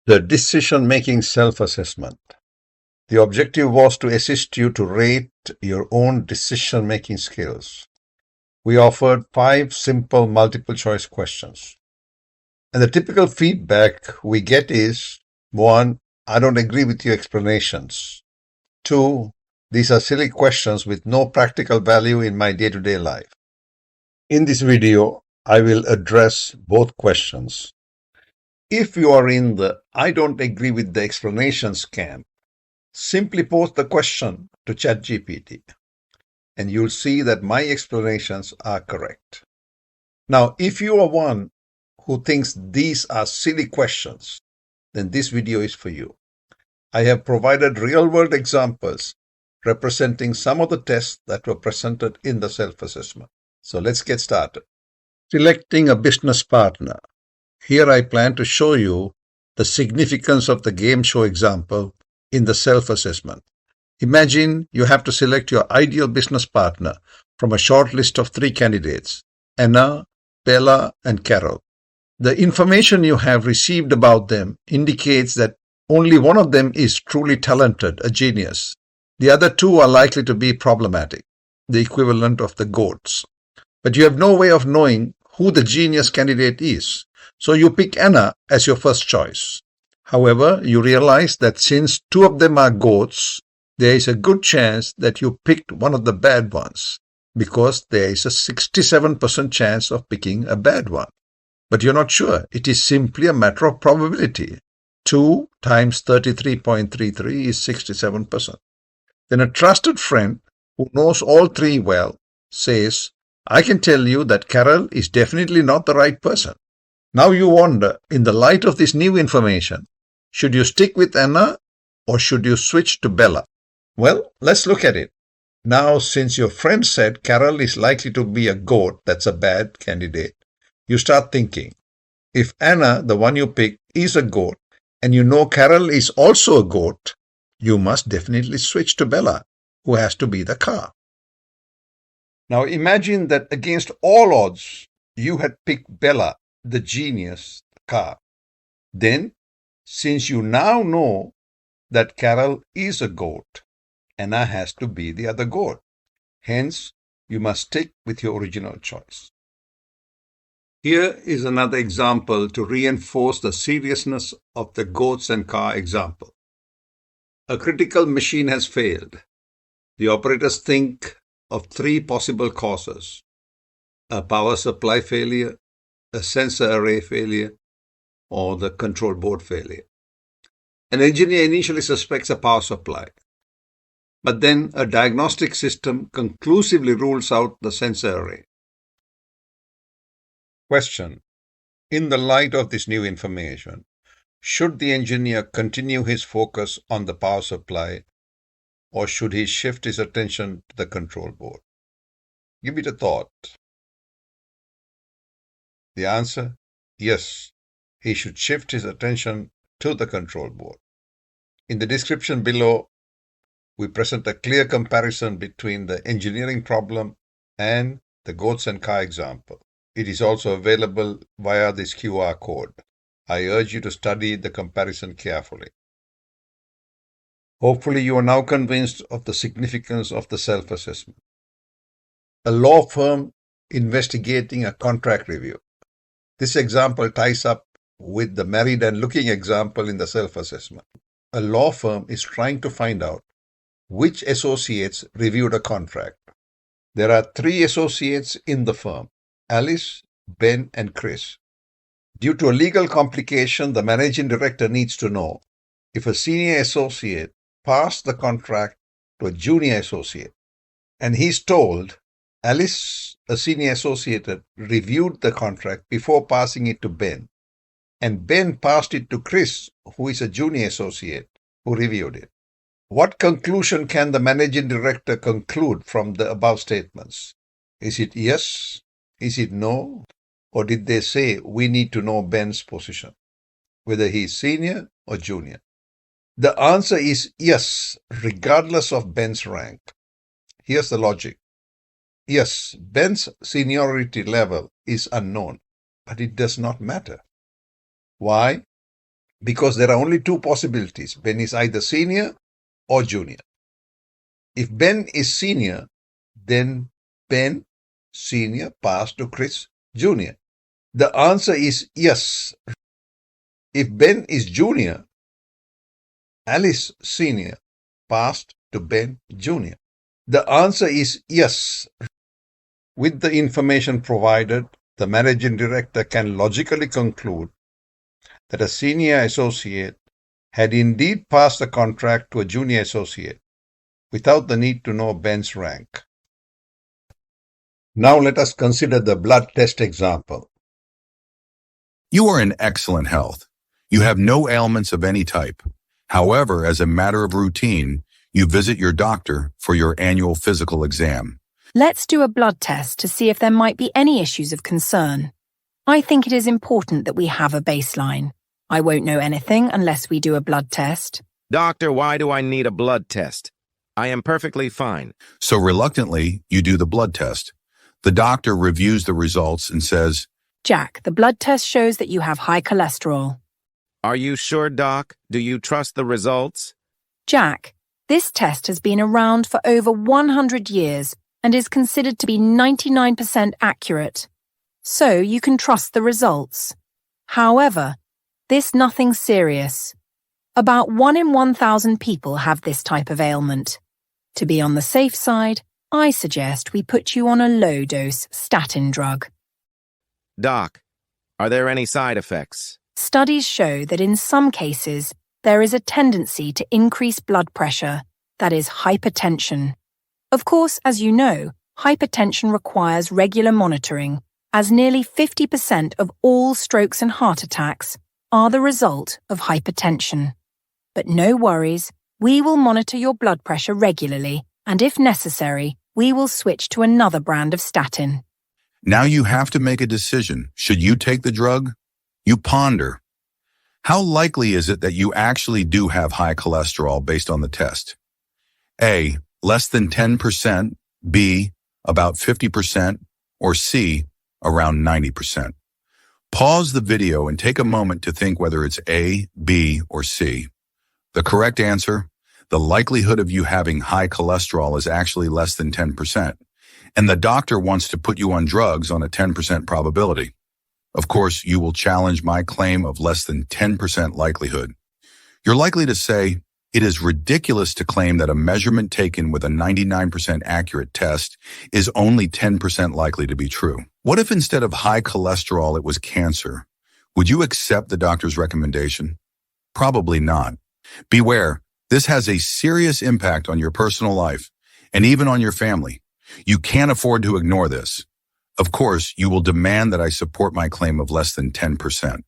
The decision-making self-assessment. The objective was to assist you to rate your own decision-making skills. We offered 5 simple multiple-choice questions. And the typical feedback we get is, 1, I don't agree with your explanations. 2, these are silly questions with no practical value in my day-to-day life. In this video, I will address both questions. If you are in the I don't agree with the explanations camp, simply post the question to ChatGPT and you'll see that my explanations are correct. Now, if you are one who thinks these are silly questions, then this video is for you. I have provided real-world examples representing some of the tests that were presented in the self-assessment. So let's get started. Selecting a business partner. Here I plan to show you the significance of the game show example in the self-assessment. Imagine you have to select your ideal business partner from a short list of 3 candidates, Anna, Bella, and Carol. The information you have received about them indicates that only one of them is truly talented, a genius. The other 2 are likely to be problematic, the equivalent of the goats. But you have no way of knowing who the genius candidate is. So you pick Anna as your first choice. However, you realize that since 2 of them are goats, there is a good chance that you picked one of the bad ones, because there is a 67% chance of picking a bad one. But you're not sure. It is simply a matter of probability. 2 times 33.33 is 67%. Then a trusted friend who knows all 3 well says, I can tell you that Carol is definitely not the right person. Now you wonder, in the light of this new information, should you stick with Anna or should you switch to Bella? Well, let's look at it. Now, since your friend said Carol is likely to be a goat, that's a bad candidate, you start thinking, if Anna, the one you pick, is a goat, and you know Carol is also a goat, you must definitely switch to Bella, who has to be the car. Now imagine that against all odds, you had picked Bella, the genius, the car. Then, since you now know that Carol is a goat, Anna has to be the other goat. Hence, you must stick with your original choice. Here is another example to reinforce the seriousness of the goats and car example. A critical machine has failed. The operators think of 3 possible causes: a power supply failure, a sensor array failure, or the control board failure. An engineer initially suspects a power supply, but then a diagnostic system conclusively rules out the sensor array. Question: in the light of this new information, should the engineer continue his focus on the power supply, or should he shift his attention to the control board? Give it a thought. The answer: yes, he should shift his attention to the control board. In the description below, we present a clear comparison between the engineering problem and the goats and car example. It is also available via this QR code. I urge you to study the comparison carefully. Hopefully, you are now convinced of the significance of the self-assessment. A law firm investigating a contract review. This example ties up with the married and looking example in the self-assessment. A law firm is trying to find out which associates reviewed a contract. There are 3 associates in the firm: Alice, Ben, and Chris. Due to a legal complication, the managing director needs to know if a senior associate passed the contract to a junior associate. And he's told Alice, a senior associate, reviewed the contract before passing it to Ben. And Ben passed it to Chris, who is a junior associate, who reviewed it. What conclusion can the managing director conclude from the above statements? Is it yes? Is it no? Or did they say we need to know Ben's position, whether he is senior or junior? The answer is yes, regardless of Ben's rank. Here's the logic. Yes, Ben's seniority level is unknown, but it does not matter. Why? because there are only two possibilities. Ben is either senior or junior. If Ben is senior, then Ben, senior, passed to Chris, junior. The answer is yes. If Ben is junior, Alice, senior, passed to Ben, junior. The answer is yes. With the information provided, the managing director can logically conclude that a senior associate had indeed passed the contract to a junior associate without the need to know Ben's rank. Now let us consider the blood test example. You are in excellent health. You have no ailments of any type. However, as a matter of routine, you visit your doctor for your annual physical exam. Let's do a blood test to see if there might be any issues of concern. I think it is important that we have a baseline. I won't know anything unless we do a blood test. Doctor, why do I need a blood test? I am perfectly fine. So reluctantly, you do the blood test. The doctor reviews the results and says, Jack, the blood test shows that you have high cholesterol. Are you sure, Doc? Do you trust the results? Jack, this test has been around for over 100 years and is considered to be 99% accurate. So you can trust the results. However, this nothing serious. About 1 in 1,000 people have this type of ailment. To be on the safe side, I suggest we put you on a low-dose statin drug. Doc, are there any side effects? Studies show that in some cases, there is a tendency to increase blood pressure, that is hypertension. Of course, as you know, hypertension requires regular monitoring, as nearly 50% of all strokes and heart attacks are the result of hypertension. But no worries, we will monitor your blood pressure regularly, and if necessary, we will switch to another brand of statin. now you have to make a decision. Should you take the drug? You ponder. How likely is it that you actually do have high cholesterol based on the test? A, less than 10%, B, about 50%, or C, around 90%. Pause the video and take a moment to think whether it's A, B, or C. The correct answer, the likelihood of you having high cholesterol is actually less than 10%, and the doctor wants to put you on drugs on a 10% probability. Of course, you will challenge my claim of less than 10% likelihood. You're likely to say, it is ridiculous to claim that a measurement taken with a 99% accurate test is only 10% likely to be true. What if instead of high cholesterol, it was cancer? Would you accept the doctor's recommendation? Probably not. Beware, this has a serious impact on your personal life and even on your family. You can't afford to ignore this. Of course, you will demand that I support my claim of less than 10%.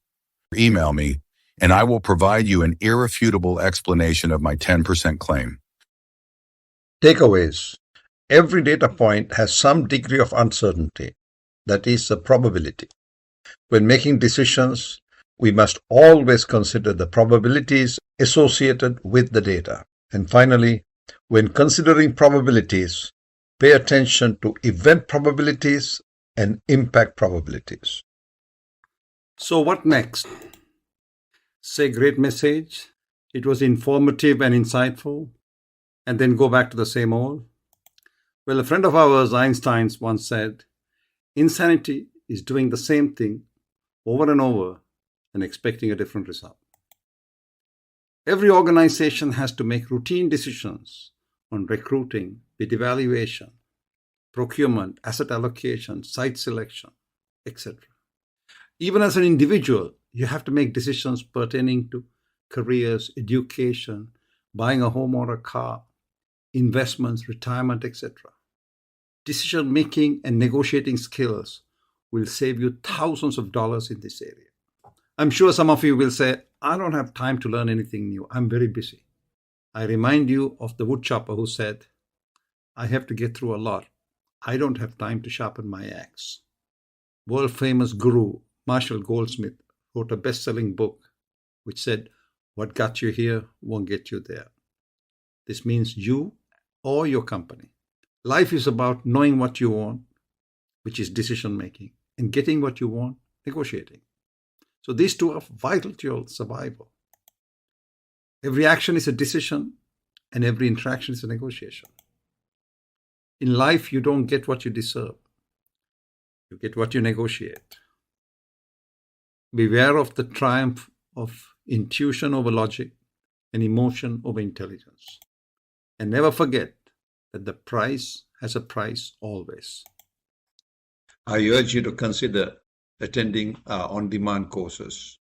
Email me, and I will provide you an irrefutable explanation of my 10% claim. Takeaways. Every data point has some degree of uncertainty, that is, a probability. When making decisions, we must always consider the probabilities associated with the data. And finally, when considering probabilities, pay attention to event probabilities and impact probabilities. So what next? Say great message, it was informative and insightful, and then go back to the same old? Well, a friend of ours, Einstein, once said, insanity is doing the same thing over and over and expecting a different result. Every organization has to make routine decisions on recruiting, bid evaluation, procurement, asset allocation, site selection, etc. Even as an individual, you have to make decisions pertaining to careers, education, buying a home or a car, investments, retirement, etc. Decision-making and negotiating skills will save you thousands of dollars in this area. I'm sure some of you will say, I don't have time to learn anything new. I'm very busy. I remind you of the woodchopper who said, I have to get through a lot. I don't have time to sharpen my axe. World-famous guru Marshall Goldsmith wrote a best-selling book which said, what got you here won't get you there. This means you or your company. Life is about knowing what you want, which is decision-making, and getting what you want, negotiating. So these two are vital to your survival. Every action is a decision, and every interaction is a negotiation. In life, you don't get what you deserve. You get what you negotiate. Beware of the triumph of intuition over logic and emotion over intelligence. And never forget that the price has a price always. I urge you to consider attending our on-demand courses.